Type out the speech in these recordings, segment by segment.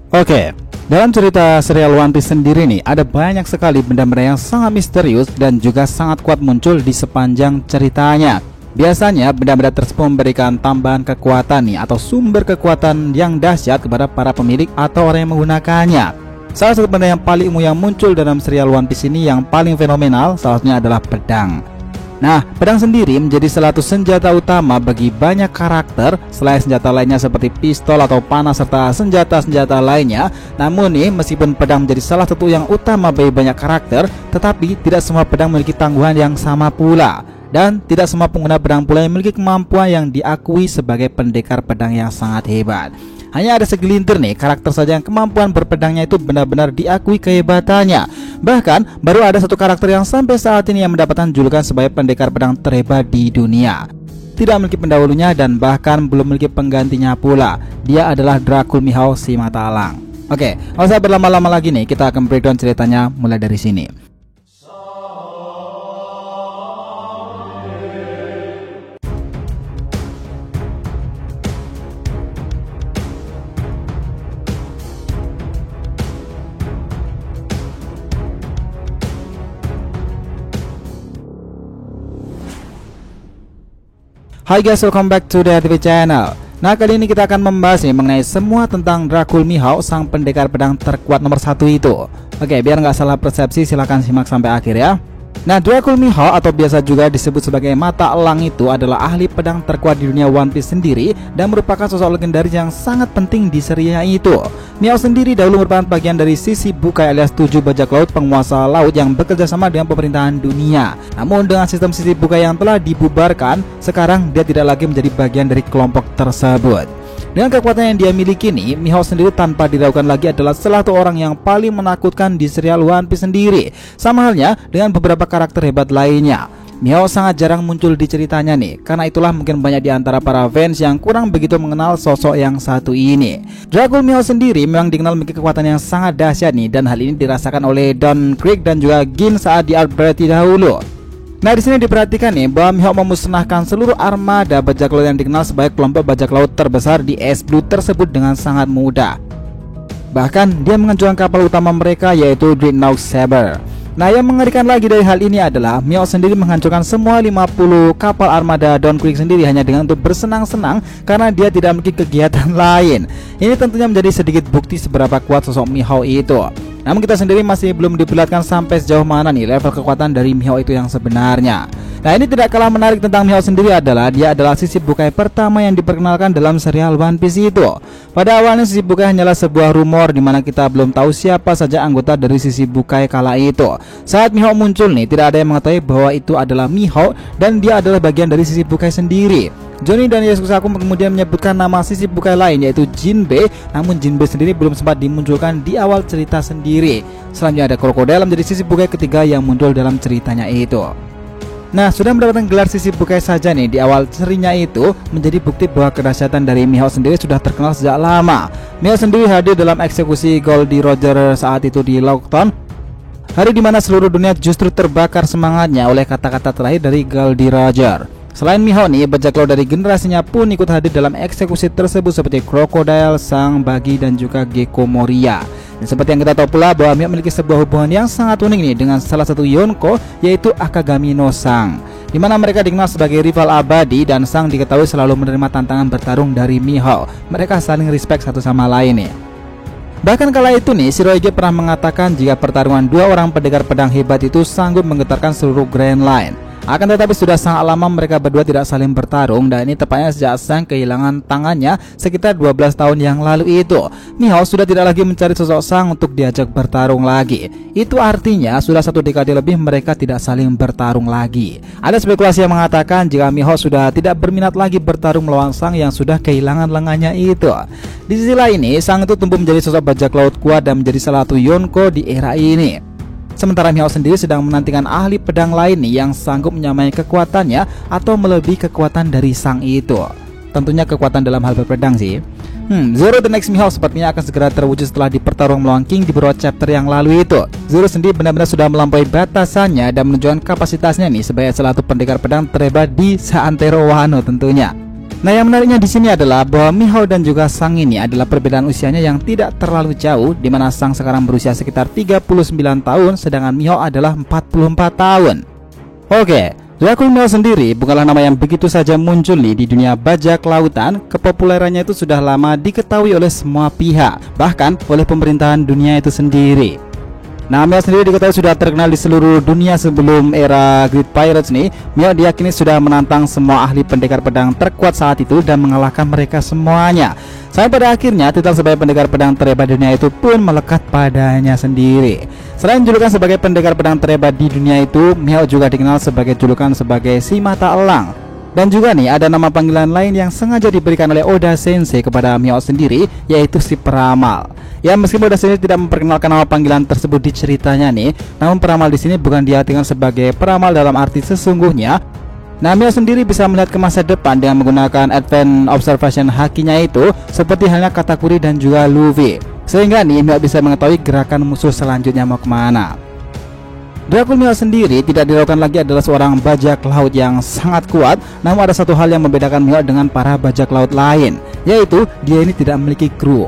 Oke, dalam cerita serial One Piece sendiri nih, ada banyak sekali benda-benda yang sangat misterius dan juga sangat kuat muncul di sepanjang ceritanya. Biasanya benda-benda tersebut memberikan tambahan kekuatan nih, atau sumber kekuatan yang dahsyat kepada para pemilik atau orang yang menggunakannya. Salah satu benda yang paling umum yang muncul dalam serial One Piece ini yang paling fenomenal, salah satunya adalah pedang. Nah, pedang sendiri menjadi salah satu senjata utama bagi banyak karakter selain senjata lainnya seperti pistol atau panah serta senjata-senjata lainnya. Namun nih, meskipun pedang menjadi salah satu yang utama bagi banyak karakter, tetapi tidak semua pedang memiliki tangguhan yang sama pula. Dan tidak semua pengguna pedang pula yang memiliki kemampuan yang diakui sebagai pendekar pedang yang sangat hebat. Hanya ada segelintir nih karakter saja yang kemampuan berpedangnya itu benar-benar diakui kehebatannya. Bahkan baru ada satu karakter yang sampai saat ini yang mendapatkan julukan sebagai pendekar pedang terhebat di dunia. Tidak memiliki pendahulunya dan bahkan belum memiliki penggantinya pula. Dia adalah Dracul Mihawk si mata elang. Oke, nggak usah berlama-lama lagi nih, kita akan breakdown ceritanya mulai dari sini. Hai guys, welcome back to the TV channel. Nah, kali ini kita akan membahas nih mengenai semua tentang Dracul Mihawk, sang pendekar pedang terkuat nomor 1 itu. Oke, biar nggak salah persepsi, silahkan simak sampai akhir ya. Nah, Dracul Mihawk atau biasa juga disebut sebagai mata elang itu adalah ahli pedang terkuat di dunia One Piece sendiri dan merupakan sosok legendaris yang sangat penting di serinya itu. Mihawk sendiri dahulu merupakan bagian dari sisi Bukai alias 7 bajak laut penguasa laut yang bekerja sama dengan pemerintahan dunia. Namun dengan sistem sisi Bukai yang telah dibubarkan, sekarang dia tidak lagi menjadi bagian dari kelompok tersebut. Dengan kekuatan yang dia miliki nih, Mihawk sendiri tanpa diragukan lagi adalah salah satu orang yang paling menakutkan di serial One Piece sendiri. Sama halnya dengan beberapa karakter hebat lainnya. Mihawk sangat jarang muncul di ceritanya nih. Karena itulah mungkin banyak di antara para fans yang kurang begitu mengenal sosok yang satu ini. Dracul Mihawk sendiri memang dikenal memiliki kekuatan yang sangat dahsyat nih, dan hal ini dirasakan oleh Don Krieg dan juga Gin saat di Arc Variety dahulu. Nah, di sini diperhatikan nih bahwa Mihawk memusnahkan seluruh armada bajak laut yang dikenal sebagai kelompok bajak laut terbesar di Es Blue tersebut dengan sangat mudah. Bahkan dia menghancurkan kapal utama mereka yaitu Dreadnought Saber. Nah, yang mengerikan lagi dari hal ini adalah Mihawk sendiri menghancurkan semua 50 kapal armada Don Krieg sendiri hanya dengan untuk bersenang-senang karena dia tidak memiliki kegiatan lain. Ini tentunya menjadi sedikit bukti seberapa kuat sosok Mihawk itu. Namun kita sendiri masih belum diperlihatkan sampai sejauh mana nih level kekuatan dari Mihawk itu yang sebenarnya. Nah, ini tidak kalah menarik tentang Mihawk sendiri adalah dia adalah sisi Bukai pertama yang diperkenalkan dalam serial One Piece itu. Pada awalnya sisi Bukai hanyalah sebuah rumor di mana kita belum tahu siapa saja anggota dari sisi Bukai kala itu. Saat Mihawk muncul nih, tidak ada yang mengetahui bahwa itu adalah Mihawk dan dia adalah bagian dari sisi Bukai sendiri. Johnny dan Yasusaku kemudian menyebutkan nama sisi Bukai lain yaitu Jinbe, namun Jinbe sendiri belum sempat dimunculkan di awal cerita sendiri. Selanjutnya ada Crocodile menjadi sisi Bukai ketiga yang muncul dalam ceritanya itu. Nah, sudah mendapatkan gelar sisi Bukai saja nih di awal serinya itu menjadi bukti bahwa kedahsyatan dari Mihawk sendiri sudah terkenal sejak lama. Mihawk sendiri hadir dalam eksekusi Goldie Roger saat itu di Lockton, hari dimana seluruh dunia justru terbakar semangatnya oleh kata-kata terakhir dari Goldie Roger. Selain Mihawk nih, bajak laut dari generasinya pun ikut hadir dalam eksekusi tersebut seperti Crocodile, Sang Bagi dan juga Gecko Moria. Dan seperti yang kita tahu pula bahwa Mihawk memiliki sebuah hubungan yang sangat unik nih dengan salah satu Yonko yaitu Akagami no Sang, di mana mereka dikenal sebagai rival abadi dan Sang diketahui selalu menerima tantangan bertarung dari Mihawk. Mereka saling respect satu sama lain nih. Bahkan kala itu nih, Shirohige pernah mengatakan jika pertarungan dua orang pendekar pedang hebat itu sanggup menggetarkan seluruh Grand Line. Akan tetapi sudah sangat lama mereka berdua tidak saling bertarung, dan ini tepatnya sejak Sang kehilangan tangannya sekitar 12 tahun yang lalu itu. Mihawk sudah tidak lagi mencari sosok Sang untuk diajak bertarung lagi. Itu artinya sudah 1 dekade lebih mereka tidak saling bertarung lagi. Ada spekulasi yang mengatakan jika Mihawk sudah tidak berminat lagi bertarung melawan Sang yang sudah kehilangan lengannya itu. Di sisi lain nih, Sang itu tumbuh menjadi sosok bajak laut kuat dan menjadi salah satu Yonko di era ini. Sementara Mihawk sendiri sedang menantikan ahli pedang lain nih yang sanggup menyamai kekuatannya atau melebihi kekuatan dari Sang itu. Tentunya kekuatan dalam hal berpedang sih. Zoro the Next Mihawk sepertinya akan segera terwujud setelah di pertarungan melawan King di beberapa chapter yang lalu itu. Zoro sendiri benar-benar sudah melampaui batasannya dan menunjukkan kapasitasnya nih sebagai salah satu pendekar pedang terhebat di Seantero Wano tentunya. Nah, yang menariknya di sini adalah bahwa Mihao dan juga Sang ini adalah perbedaan usianya yang tidak terlalu jauh, di mana Sang sekarang berusia sekitar 39 tahun sedangkan Mihao adalah 44 tahun. Oke, Dracul Mihao sendiri bukanlah nama yang begitu saja muncul nih di dunia bajak lautan. Kepopulerannya itu sudah lama diketahui oleh semua pihak, bahkan oleh pemerintahan dunia itu sendiri. Nah, Mihao sendiri diketahui sudah terkenal di seluruh dunia sebelum era Great Pirates nih. Mihao diyakini sudah menantang semua ahli pendekar pedang terkuat saat itu dan mengalahkan mereka semuanya. Sampai pada akhirnya titel sebagai pendekar pedang terhebat dunia itu pun melekat padanya sendiri. Selain julukan sebagai pendekar pedang terhebat di dunia itu, Mihao juga dikenal sebagai julukan sebagai si mata elang. Dan juga nih ada nama panggilan lain yang sengaja diberikan oleh Oda Sensei kepada Mihao sendiri, yaitu si peramal. Ya, meskipun Oda Sensei tidak memperkenalkan nama panggilan tersebut di ceritanya nih, namun peramal di sini bukan diartikan sebagai peramal dalam arti sesungguhnya. Nah, Mihao sendiri bisa melihat ke masa depan dengan menggunakan Advanced Observation hakinya itu, seperti halnya Katakuri dan juga Luffy. Sehingga nih Mihao bisa mengetahui gerakan musuh selanjutnya mau kemana. Dracul Mihao sendiri tidak dilakukan lagi adalah seorang bajak laut yang sangat kuat. Namun ada satu hal yang membedakan Mihao dengan para bajak laut lain, yaitu dia ini tidak memiliki kru.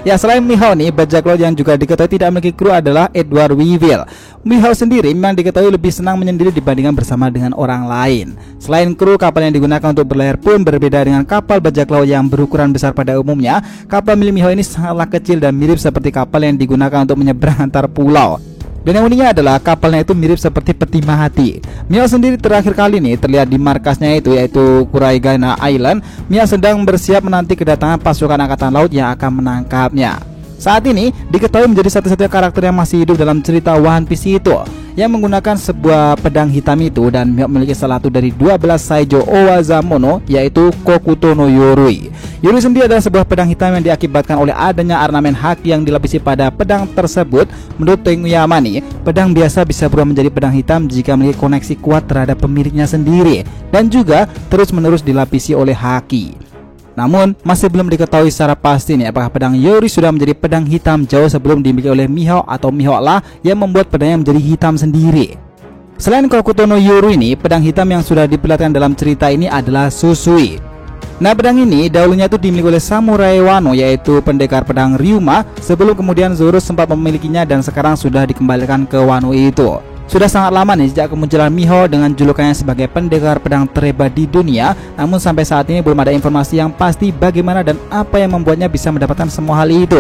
Ya, selain Mihao nih, bajak laut yang juga diketahui tidak memiliki kru adalah Edward Weevil. Mihao sendiri memang diketahui lebih senang menyendiri dibandingkan bersama dengan orang lain. Selain kru, kapal yang digunakan untuk berlayar pun berbeda dengan kapal bajak laut yang berukuran besar pada umumnya. Kapal milik Mihao ini sangatlah kecil dan mirip seperti kapal yang digunakan untuk menyeberang antar pulau. Dan yang uniknya adalah kapalnya itu mirip seperti peti mati. Mihao sendiri terakhir kali nih terlihat di markasnya itu, yaitu Kuraigana Island. Mihao sedang bersiap menanti kedatangan pasukan angkatan laut yang akan menangkapnya. Saat ini diketahui menjadi satu-satunya karakter yang masih hidup dalam cerita One Piece itu, yang menggunakan sebuah pedang hitam itu, dan Mihao memiliki salah satu dari 12 Saijo Owazamono, yaitu Kokuto no Yorui. Yorui sendiri adalah sebuah pedang hitam yang diakibatkan oleh adanya ornamen haki yang dilapisi pada pedang tersebut. Menurut Tengyama nih, pedang biasa bisa berubah menjadi pedang hitam jika memiliki koneksi kuat terhadap pemiliknya sendiri, dan juga terus-menerus dilapisi oleh haki. Namun masih belum diketahui secara pasti nih apakah pedang Yorui sudah menjadi pedang hitam jauh sebelum dimiliki oleh Mihao, atau Mihao lah yang membuat pedangnya menjadi hitam sendiri. Selain Kokuto no Yorui ini, pedang hitam yang sudah diperlihatkan dalam cerita ini adalah Susui. Nah, pedang ini dahulunya itu dimiliki oleh Samurai Wano, yaitu pendekar pedang Ryuma, sebelum kemudian Zoro sempat memilikinya dan sekarang sudah dikembalikan ke Wano itu. Sudah sangat lama nih sejak kemunculan Mihao dengan julukannya sebagai pendekar pedang terhebat di dunia. Namun sampai saat ini belum ada informasi yang pasti bagaimana dan apa yang membuatnya bisa mendapatkan semua hal itu.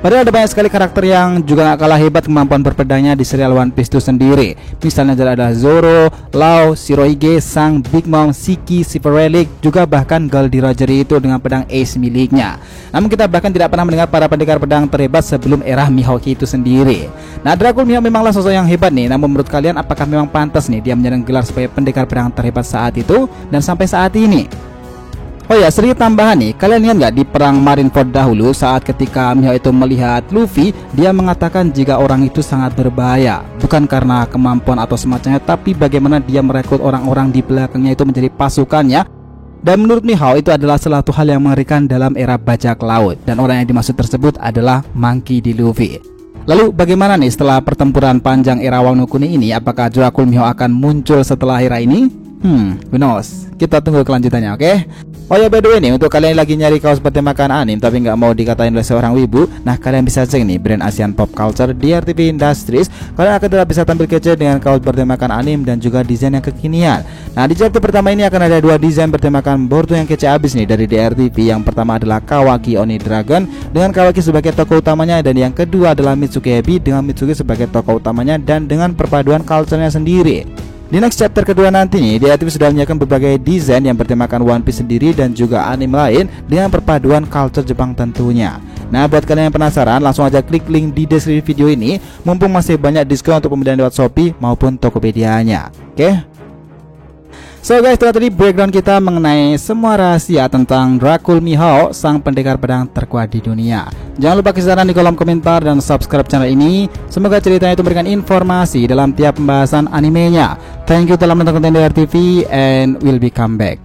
Padahal ada banyak sekali karakter yang juga gak kalah hebat kemampuan berpedangnya di serial One Piece itu sendiri. Misalnya ada Zoro, Lau, Shirohige, Sang, Big Mom, Shiki, Silver Relic, juga bahkan Goldie Roger itu dengan pedang Ace miliknya. Namun kita bahkan tidak pernah mendengar para pendekar pedang terhebat sebelum era Mihao itu sendiri. Nah, Dracul Mihao memanglah sosok yang hebat nih. Namun menurut kalian apakah memang pantas nih dia menyandang gelar sebagai pendekar pedang terhebat saat itu dan sampai saat ini? Oh ya, sedikit tambahan nih, kalian lihat nggak di perang Marineford dahulu saat ketika Mihao itu melihat Luffy, dia mengatakan jika orang itu sangat berbahaya, bukan karena kemampuan atau semacamnya, tapi bagaimana dia merekrut orang-orang di belakangnya itu menjadi pasukannya. Dan menurut Mihao itu adalah salah satu hal yang mengerikan dalam era bajak laut, dan orang yang dimaksud tersebut adalah Monkey D. Luffy. Lalu bagaimana nih setelah pertempuran panjang era Wano Kuni ini, apakah Dracul Mihao akan muncul setelah era ini? Who knows? Kita tunggu kelanjutannya, oke? Oh ya, by the way nih, untuk kalian yang lagi nyari kaos bertemakan anime tapi nggak mau dikatain oleh seorang wibu, nah kalian bisa cek nih brand Asian Pop Culture DRTV Industries. Kalian akan tetap bisa tampil kece dengan kaos bertemakan anime dan juga desain yang kekinian. Nah, di chapter pertama ini akan ada dua desain bertemakan Boruto yang kece abis nih dari DRTV. Yang pertama adalah Kawaki Oni Dragon dengan Kawaki sebagai tokoh utamanya, dan yang kedua adalah Mitsuki Hebi dengan Mitsuki sebagai tokoh utamanya dan dengan perpaduan culture-nya sendiri. Di next chapter kedua nanti nih, DRTV sudah menyiapkan berbagai desain yang bertemakan One Piece sendiri dan juga anime lain dengan perpaduan culture Jepang tentunya. Nah, buat kalian yang penasaran, langsung aja klik link di deskripsi video ini, mumpung masih banyak diskon untuk pembelian lewat Shopee maupun Tokopedia-nya. Oke? So guys, itu tadi breakdown kita mengenai semua rahasia tentang Dracul Mihao, sang pendekar pedang terkuat di dunia. Jangan lupa kasih saran di kolom komentar dan subscribe channel ini. Semoga ceritanya itu memberikan informasi dalam tiap pembahasan animenya. Thank you telah menonton konten DRTV and we'll be come back.